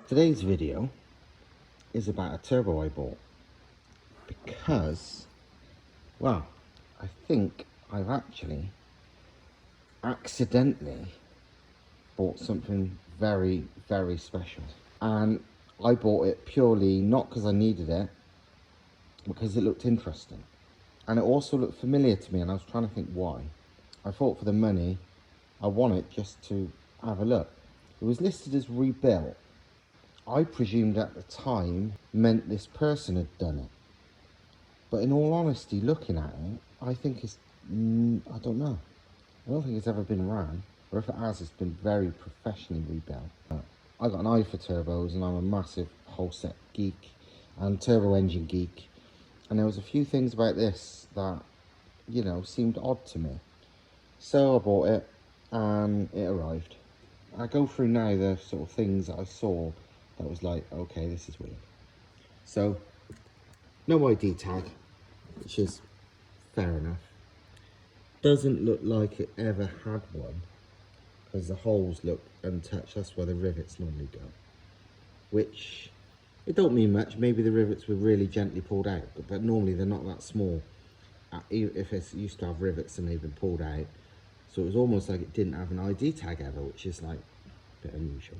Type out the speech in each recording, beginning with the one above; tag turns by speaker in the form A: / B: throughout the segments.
A: Today's video is about a turbo I bought because, well, I think I've actually accidentally bought something very, very special. And I bought it purely not because I needed it, because it looked interesting. And it also looked familiar to me, and I was trying to think why. I thought for the money, I want it just to have a look. It was listed as rebuilt. I presumed at the time meant this person had done it. But in all honesty, looking at it, I think it's, I don't know. I don't think it's ever been ran, or if it has, it's been very professionally rebuilt. I got an eye for turbos, and I'm a massive Holset geek and turbo engine geek. And there was a few things about this that, you know, seemed odd to me. So I bought it, and it arrived. I go through now the sort of things that I saw that was like, okay, this is weird. So, no ID tag, which is fair enough. Doesn't look like it ever had one, because the holes look untouched. That's where the rivets normally go, which it don't mean much. Maybe the rivets were really gently pulled out, but normally they're not that small. If it's used to have rivets and they've been pulled out, so it was almost like it didn't have an ID tag ever, which is like a bit unusual.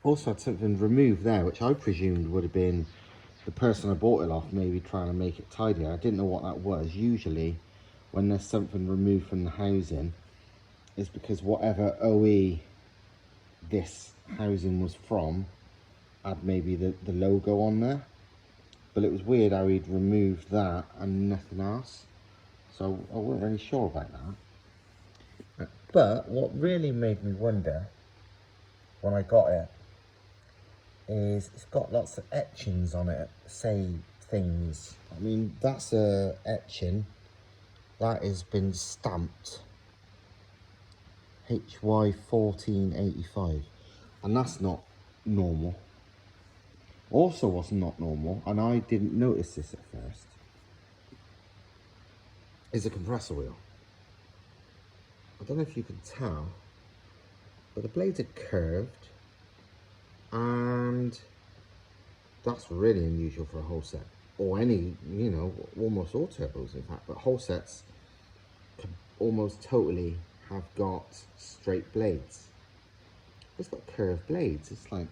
A: Also had something removed there, which I presumed would have been the person I bought it off, maybe trying to make it tidier. I didn't know what that was. Usually when there's something removed from the housing, it's because whatever OE this housing was from had maybe the logo on there. But it was weird how he'd removed that and nothing else. So I wasn't really sure about that. But what really made me wonder when I got it is it's got lots of etchings on it, say things. I mean, that's a etching that has been stamped HY 1485, and that's not normal. Also what's not normal, and I didn't notice this at first, is a compressor wheel. I don't know if you can tell, but the blades are curved, and that's really unusual for a Holset, or any, you know, almost all turbos in fact, but Holsets can almost totally have got straight blades. It's got curved blades. It's like,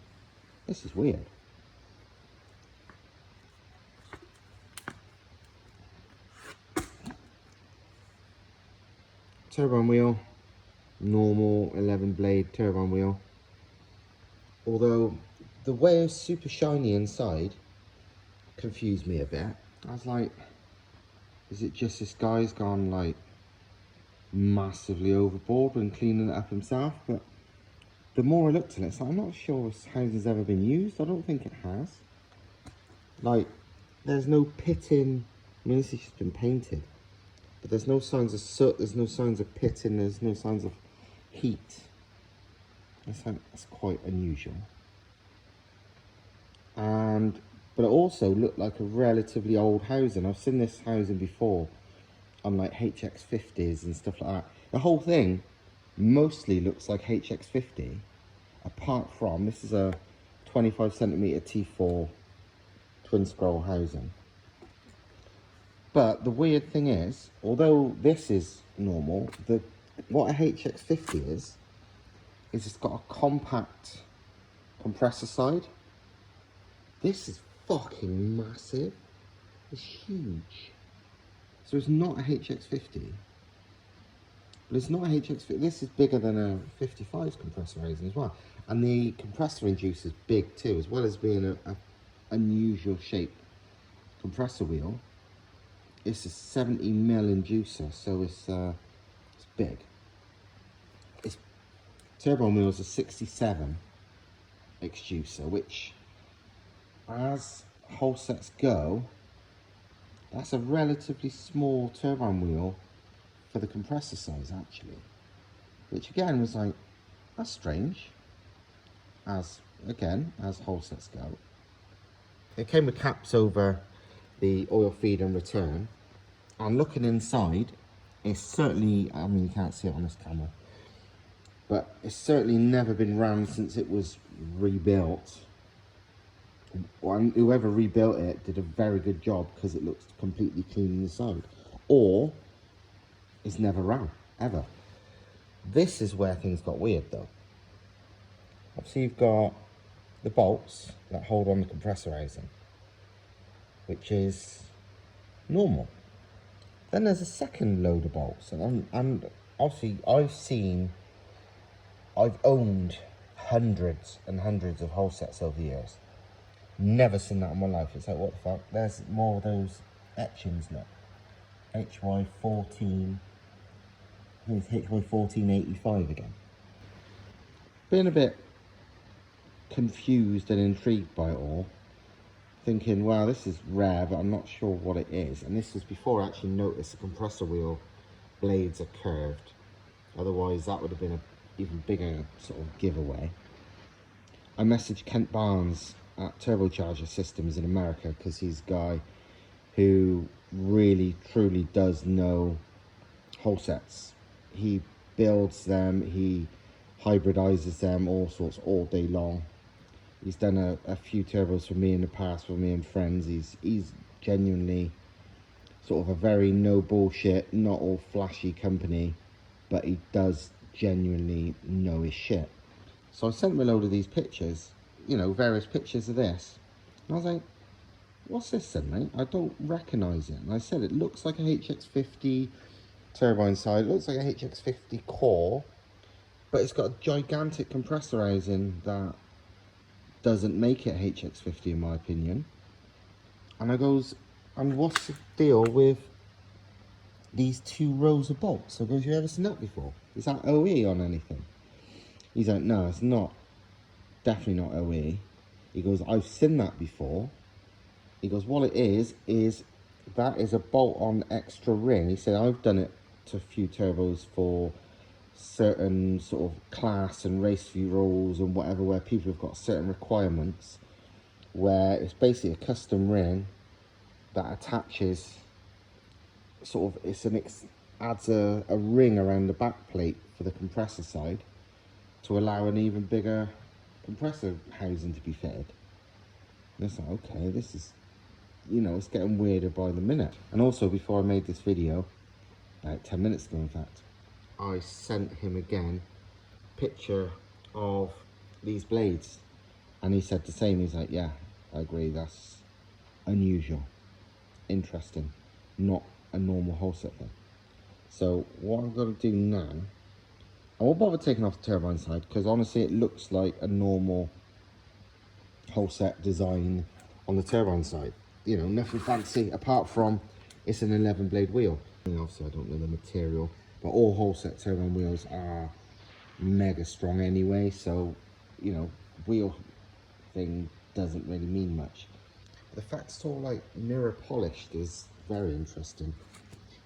A: this is weird. Turbine wheel, normal 11 blade turbine wheel. Although the way it's super shiny inside confused me a bit. I was like, is it just this guy's gone like massively overboard when cleaning it up himself? But the more I looked at it, it's like, I'm not sure this housing's ever been used. I don't think it has. Like, there's no pitting. I mean, this has just been painted, but there's no signs of soot, there's no signs of pitting, there's no signs of heat. That's quite unusual. But it also looked like a relatively old housing. I've seen this housing before on like HX50s and stuff like that. The whole thing mostly looks like HX50, apart from this is a 25cm T4 twin scroll housing. But the weird thing is, although this is normal, what a HX50 is it's got a compact compressor side. This is fucking massive. It's huge. So it's not a HX50. But it's not a HX50. This is bigger than a 55's compressor housing as well. And the compressor inducer is big too, as well as being a unusual shape compressor wheel. It's a 70mm inducer, so it's big. Its turbine wheel is a 67 exducer, which, as Holsets go, that's a relatively small turbine wheel for the compressor size actually. Which again was like, that's strange, as Holsets go. It came with caps over the oil feed and return, and looking inside, it's certainly, I mean, you can't see it on this camera, but it's certainly never been ran since it was rebuilt. And whoever rebuilt it did a very good job because it looks completely clean inside. Or it's never ran, ever. This is where things got weird though. Obviously you've got the bolts that hold on the compressor housing, which is normal. Then there's a second load of bolts, and obviously I've owned hundreds and hundreds of Holsets over the years. Never seen that in my life. It's like, what the fuck? There's more of those etchings now. HY14, it's HY1485 again. Being a bit confused and intrigued by it all, thinking, wow, this is rare, but I'm not sure what it is. And this was before I actually noticed the compressor wheel blades are curved. Otherwise, that would have been an even bigger sort of giveaway. I messaged Kent Barnes at Turbocharger Systems in America because he's a guy who really, truly does know Holsets. He builds them, he hybridizes them, all sorts, all day long. He's done a few turbos for me in the past, for me and friends. He's genuinely sort of a very no bullshit, not all flashy company, but he does genuinely know his shit. So I sent him a load of these pictures, you know, various pictures of this. And I was like, what's this then, mate? I don't recognise it. And I said, it looks like a HX50 turbo inside. It looks like a HX50 core, but it's got a gigantic compressor housing that doesn't make it HX50 in my opinion. And I goes, and what's the deal with these two rows of bolts? I goes, you ever seen that before? Is that OE on anything? He's like, no, it's not. Definitely not OE. He goes, I've seen that before. He goes, what it is that is a bolt-on extra ring. He said, I've done it to a few turbos for certain sort of class and race view rules and whatever, where people have got certain requirements, where it's basically a custom ring that attaches sort of, adds a ring around the back plate for the compressor side to allow an even bigger compressor housing to be fitted. And it's like, okay, this is, you know, it's getting weirder by the minute. And also, before I made this video, about 10 minutes ago in fact, I sent him again a picture of these blades, and he said the same. He's like, yeah, I agree, that's unusual, interesting, not a normal Holset thing. So what I'm going to do now, I won't bother taking off the turbine side because honestly it looks like a normal Holset design on the turbine side. You know, nothing fancy apart from it's an 11 blade wheel. And obviously I don't know the material, but all Holset turbine wheels are mega strong anyway, so you know, wheel thing doesn't really mean much. The fact it's all like mirror polished is very interesting.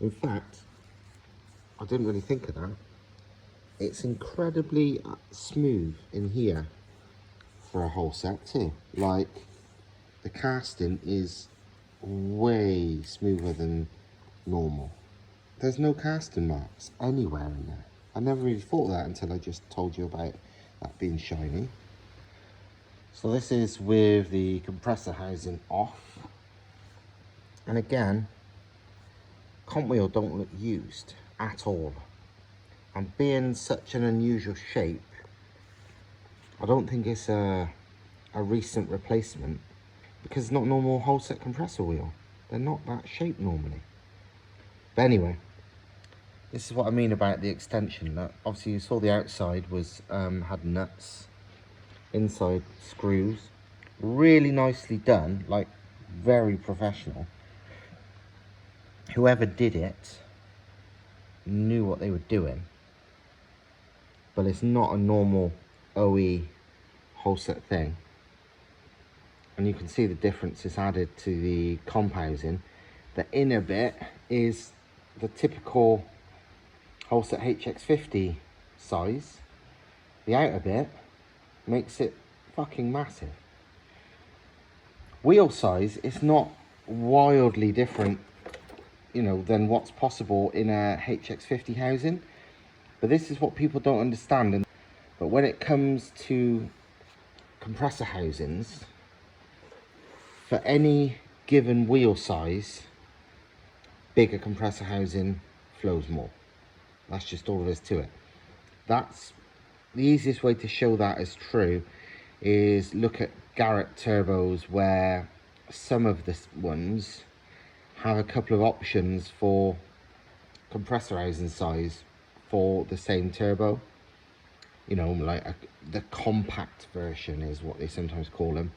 A: In fact, I didn't really think of that. It's incredibly smooth in here for a Holset too. Like, the casting is way smoother than normal. There's no casting marks anywhere in there. I never really thought of that until I just told you about that being shiny. So this is with the compressor housing off. And again, comp wheel don't look used at all. And being such an unusual shape, I don't think it's a recent replacement, because it's not a normal Holset compressor wheel. They're not that shape normally. But anyway, this is what I mean about the extension. That obviously you saw the outside was had nuts, inside screws, really nicely done, like very professional. Whoever did it knew what they were doing. But it's not a normal OE Holset thing. And you can see the difference is added to the comp housing. The inner bit is the typical Holset HX50 size. The outer bit makes it fucking massive. Wheel size is not wildly different, you know, than what's possible in a HX50 housing. But this is what people don't understand. And But when it comes to compressor housings, for any given wheel size, bigger compressor housing flows more. That's just all there is to it. That's the easiest way to show that is true is look at Garrett turbos, where some of the ones have a couple of options for compressor housing size for the same turbo. You know, like the compact version is what they sometimes call them,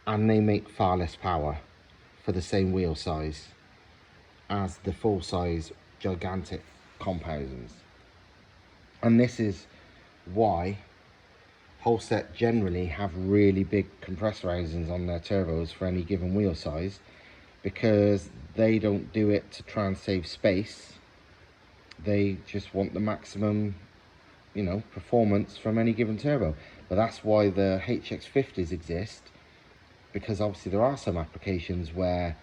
A: and they make far less power for the same wheel size as the full size gigantic comp housings. And this is why Holset generally have really big compressor housings on their turbos for any given wheel size, because they don't do it to try and save space. They just want the maximum, you know, performance from any given turbo. But that's why the HX50s exist, because obviously there are some applications where,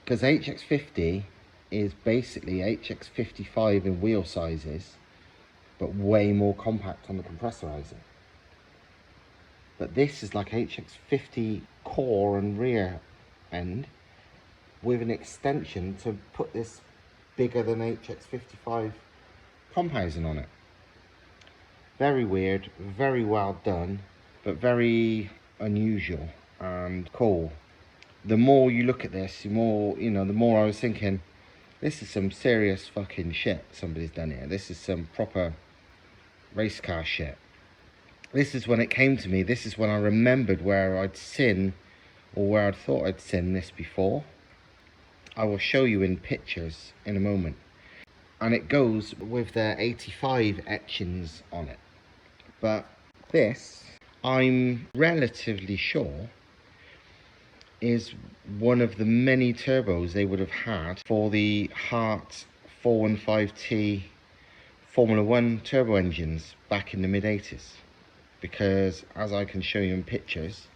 A: because HX50 is basically HX55 in wheel sizes, but way more compact on the compressor housing. But this is like HX50 core and rear end with an extension to put this bigger than HX55 comp housing on it. Very weird, very well done, but very unusual and cool. The more you look at this, the more, you know, the more I was thinking, this is some serious fucking shit somebody's done here. This is some proper race car shit. This is when it came to me, this is when I remembered where I'd seen, or where I'd thought I'd seen this before. I will show you in pictures in a moment. And it goes with their 85 etchings on it. But this, I'm relatively sure, is one of the many turbos they would have had for the Hart 415T Formula 1 turbo engines back in the mid-80s. Because, as I can show you in pictures,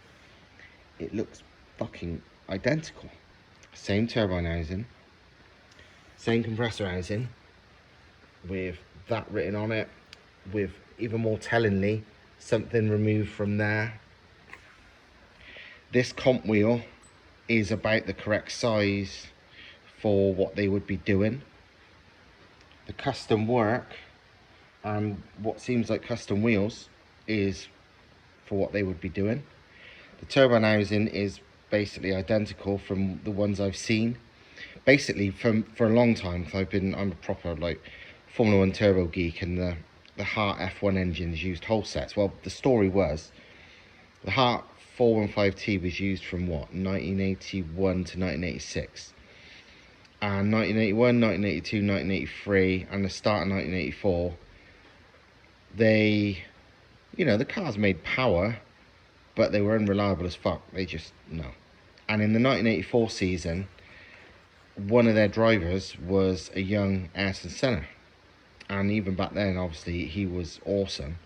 A: it looks fucking identical. Same turbine housing, same compressor housing, with that written on it, with, even more tellingly, something removed from there. This comp wheel is about the correct size for what they would be doing. The custom work and what seems like custom wheels is for what they would be doing. The turbine housing is basically identical from the ones I've seen. Basically for a long time, because I'm a proper like Formula 1 turbo geek, and the Hart F1 engines used Holsets. Well, the story was the Hart 415T was used from what, 1981 to 1986, and 1981, 1982, 1983 and the start of 1984, they, you know, the cars made power, but they were unreliable as fuck. They just, no. And in the 1984 season, one of their drivers was a young Ayrton Senna. And even back then, obviously, he was awesome.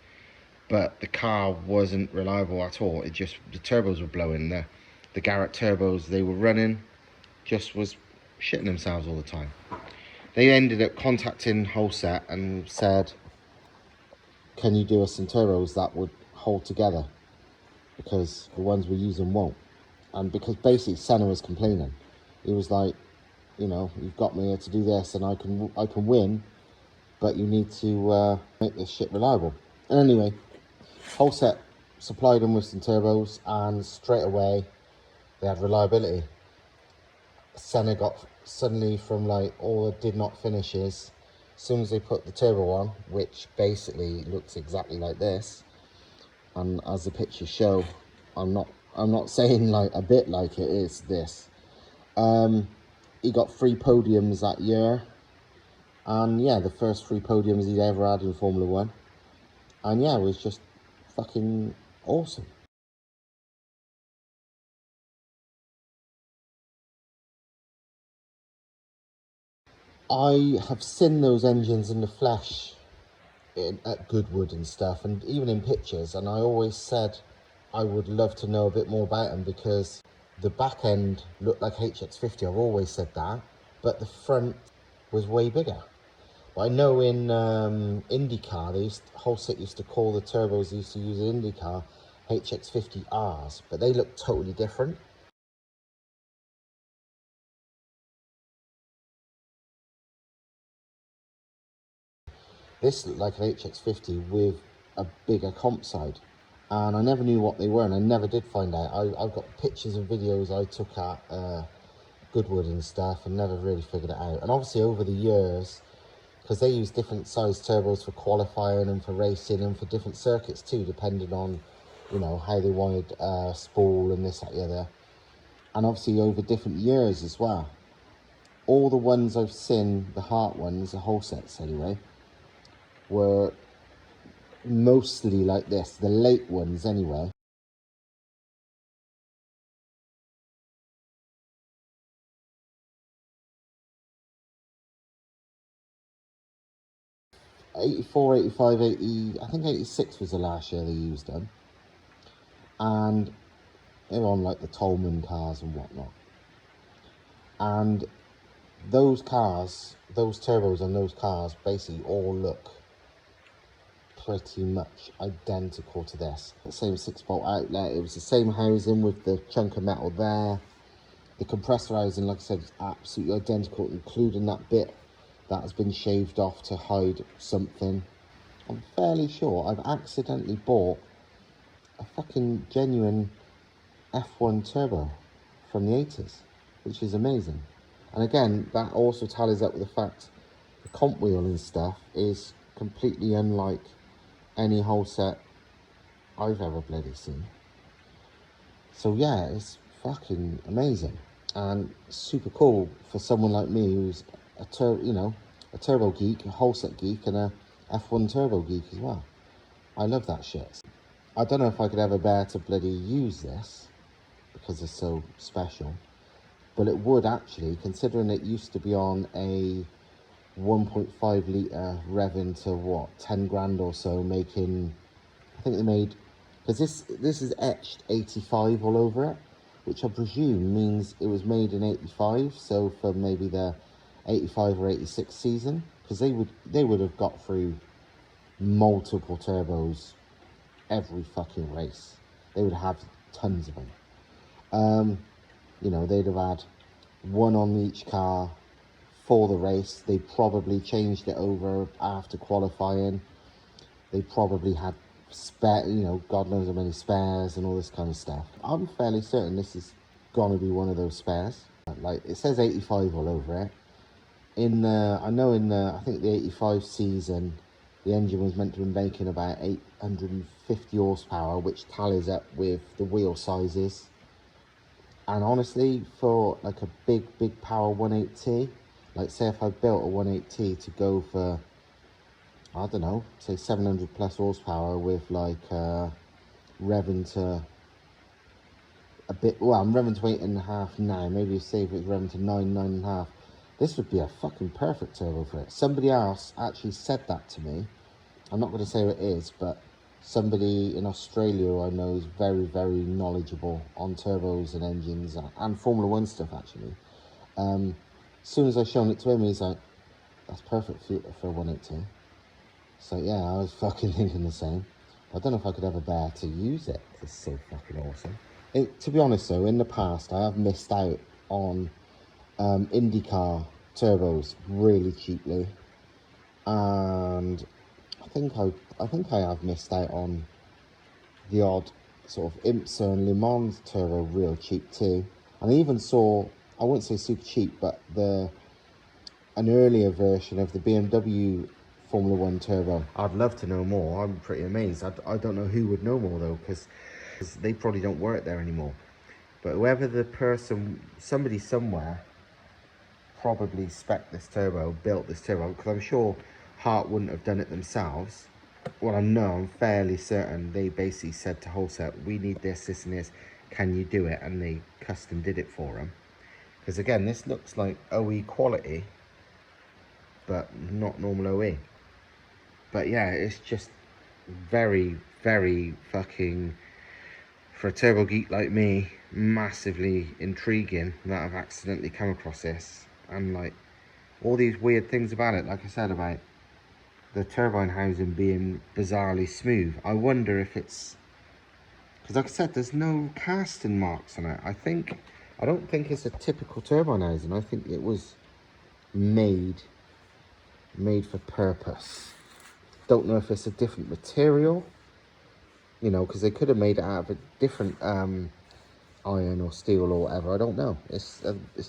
A: But the car wasn't reliable at all. It just, the turbos were blowing. The Garrett turbos they were running just was shitting themselves all the time. They ended up contacting Holset and said, can you do us some turbos that would hold together? Because the ones we're using won't. And because basically Senna was complaining. He was like, you know, you've got me here to do this and I can win, but you need to make this shit reliable. And anyway, Holset supplied them with some turbos, and straight away they had reliability. Senna got suddenly, from like all the did not finishes, as soon as they put the turbo on, which basically looks exactly like this, and as the pictures show, I'm not saying like a bit like it is this. He got 3 podiums that year, and yeah, the first 3 podiums he'd ever had in Formula 1, and yeah, it was just fucking awesome. I have seen those engines in the flesh at Goodwood and stuff, and even in pictures, and I always said I would love to know a bit more about them, because the back end looked like HX50, I've always said that, but the front was way bigger. But I know in IndyCar, Holset used to call the turbos they used to use in IndyCar HX50Rs, but they look totally different. This looked like an HX50 with a bigger comp side, and I never knew what they were, and I never did find out. I've got pictures and videos I took at Goodwood and stuff, and never really figured it out. And obviously over the years, because they use different size turbos for qualifying and for racing and for different circuits too, depending on, you know, how they wanted spool and this, that, the other. And obviously over different years as well. All the ones I've seen, the Hart ones, the Holsets anyway, were mostly like this, the late ones anyway. '84, '85, '80, I think '86 was the last year they used them. And they were on like the Tolman cars and whatnot. And those cars, those turbos on those cars basically all look pretty much identical to this. The same 6-volt outlet, it was the same housing with the chunk of metal there. The compressor housing, like I said, is absolutely identical, including that bit that has been shaved off to hide something. I'm fairly sure I've accidentally bought a fucking genuine F1 turbo from the 80s, which is amazing. And again, that also tallies up with the fact the comp wheel and stuff is completely unlike any Holset I've ever bloody seen. So yeah, it's fucking amazing and super cool for someone like me who's a turbo geek, a Holset geek, and a F1 turbo geek as well. I love that shit. I don't know if I could ever bear to bloody use this because it's so special, but it would actually, considering it used to be on a 1.5 litre revving to what, 10 grand or so, making, I think they made, because this is etched 85 all over it, which I presume means it was made in 85, so for maybe the 85 or 86 season, because they would have got through multiple turbos every fucking race. They would have tons of them. You know, they'd have had one on each car for the race. They probably changed it over after qualifying. They probably had spare, you know, God knows how many spares and all this kind of stuff. I'm fairly certain this is gonna be one of those spares. Like, it says 85 all over it. I know in the, I think the 85 season, the engine was meant to be making about 850 horsepower, which tallies up with the wheel sizes. And honestly, for like a big power 180T, like say if I built a 180T to go for, I don't know, say 700 plus horsepower with like revving to a bit, well, I'm revving to 8.5 now, maybe say if it's revving to 9.5, this would be a fucking perfect turbo for it. Somebody else actually said that to me. I'm not going to say who it is, but somebody in Australia who I know is very knowledgeable on turbos and engines and Formula One stuff actually. As soon as I shown it to him, he's like, that's perfect for a 180. So yeah, I was fucking thinking the same. I don't know if I could ever bear to use it. It's so fucking awesome. To be honest though, in the past I have missed out on IndyCar turbos really cheaply, and I think I have missed out on the odd sort of IMSA and Le Mans turbo real cheap too. And I even saw, I wouldn't say super cheap, but an earlier version of the BMW Formula One turbo. I'd love to know more. I'm pretty amazed. I don't know who would know more though, because they probably don't work there anymore. But whoever the person, somebody somewhere probably spec'd this turbo, built this turbo, because I'm sure Hart wouldn't have done it themselves. Well, I'm fairly certain they basically said to Holset, we need this, this and this, can you do it? And they custom did it for them. Because again, this looks like OE quality, but not normal OE. But yeah, it's just very fucking, for a turbo geek like me, massively intriguing that I've accidentally come across this. And like, all these weird things about it, like I said, about the turbine housing being bizarrely smooth. I wonder if it's, because like I said, there's no casting marks on it. I don't think it's a typical turbine housing. I think it was made for purpose. Don't know if it's a different material, you know, because they could have made it out of a different iron or steel or whatever. I don't know. It's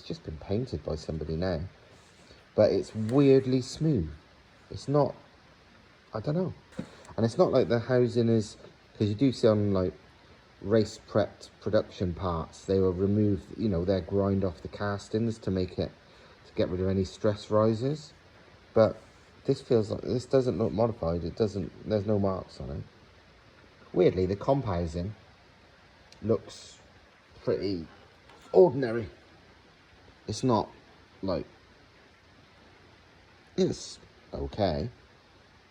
A: just been painted by somebody now, but it's weirdly smooth. It's not, I don't know, and it's not like the housing is, because you do see on like race prepped production parts, they will remove, you know, they'll grind off the castings to make it, to get rid of any stress rises. But this feels like, this doesn't look modified. It doesn't, there's no marks on it. Weirdly, the comp housing looks pretty ordinary. It's not like, it's okay.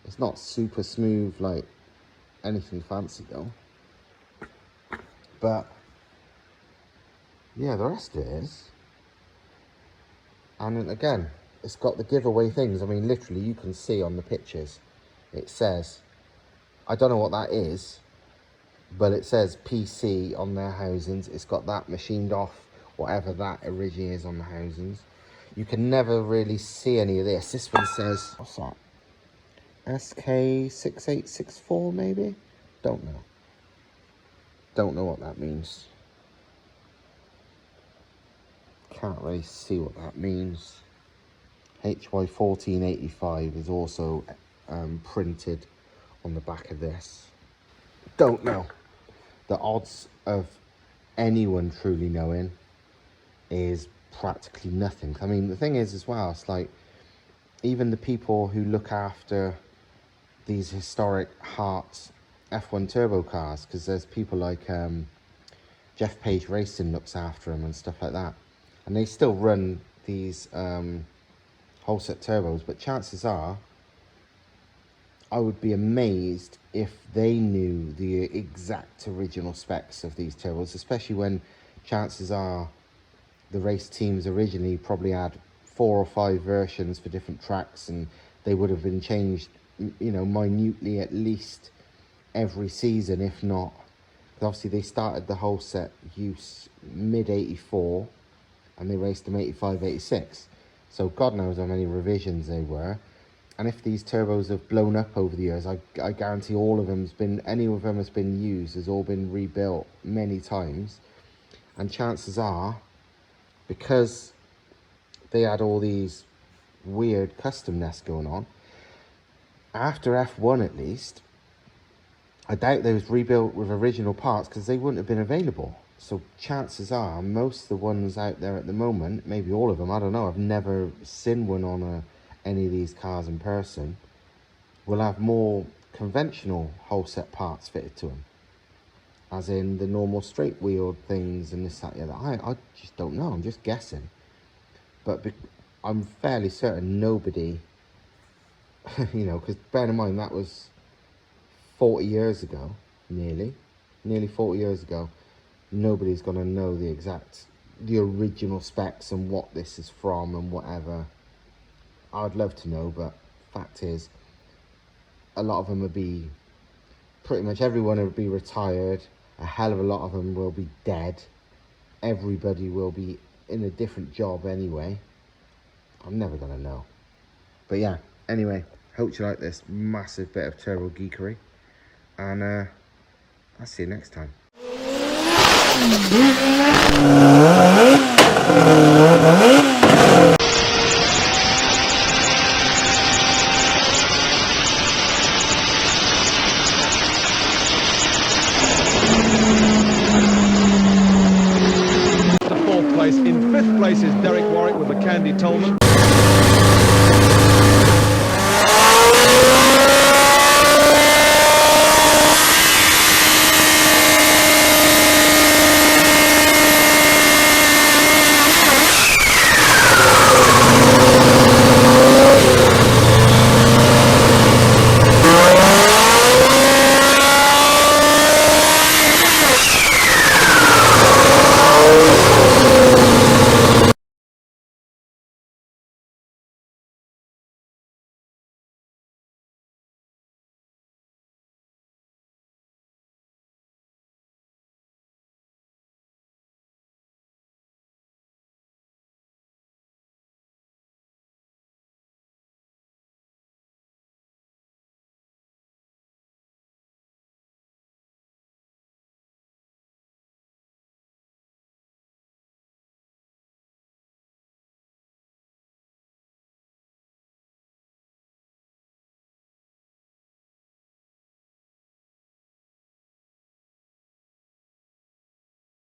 A: It's not super smooth like anything fancy though. But yeah, the rest of it is. And again, it's got the giveaway things. I mean, literally, you can see on the pictures, it says, I don't know what that is, but it says PC on their housings. It's got that machined off, whatever that originally is on the housings. You can never really see any of this. This one says, what's that? SK6864 maybe? Don't know. Don't know what that means. Can't really see what that means. HY1485 is also printed on the back of this. Don't know. The odds of anyone truly knowing is practically nothing. I mean, the thing is as well, it's like, even the people who look after these historic Hearts F1 turbo cars, because there's people like Jeff Page Racing looks after them and stuff like that, and they still run these Holset Turbos, but chances are I would be amazed if they knew the exact original specs of these turbos, especially when chances are the race teams originally probably had 4 or 5 versions for different tracks, and they would have been changed, you know, minutely at least every season, if not. Obviously they started the Holset use mid-84 and they raced them 85, 86. So God knows how many revisions they were. And if these turbos have blown up over the years, I guarantee all of them's been, any of them has been used, has all been rebuilt many times. And chances are, because they had all these weird customness going on, after F1 at least, I doubt they was rebuilt with original parts because they wouldn't have been available. So chances are, most of the ones out there at the moment, maybe all of them, I don't know, I've never seen one on any of these cars in person, will have more conventional Holset parts fitted to them. As in the normal straight wheeled things and this, that, the other. I just don't know, I'm just guessing. But I'm fairly certain nobody, you know, because bear in mind that was 40 years ago, nearly 40 years ago. Nobody's going to know the original specs and what this is from and whatever. I'd love to know, but fact is, a lot of them would be, pretty much everyone would be retired. A hell of a lot of them will be dead. Everybody will be in a different job anyway. I'm never going to know. But yeah, anyway, hope you like this massive bit of turbo geekery. And I'll see you next time.
B: To 4th place. In 5th place is Derek Warwick with the Candy Tolman.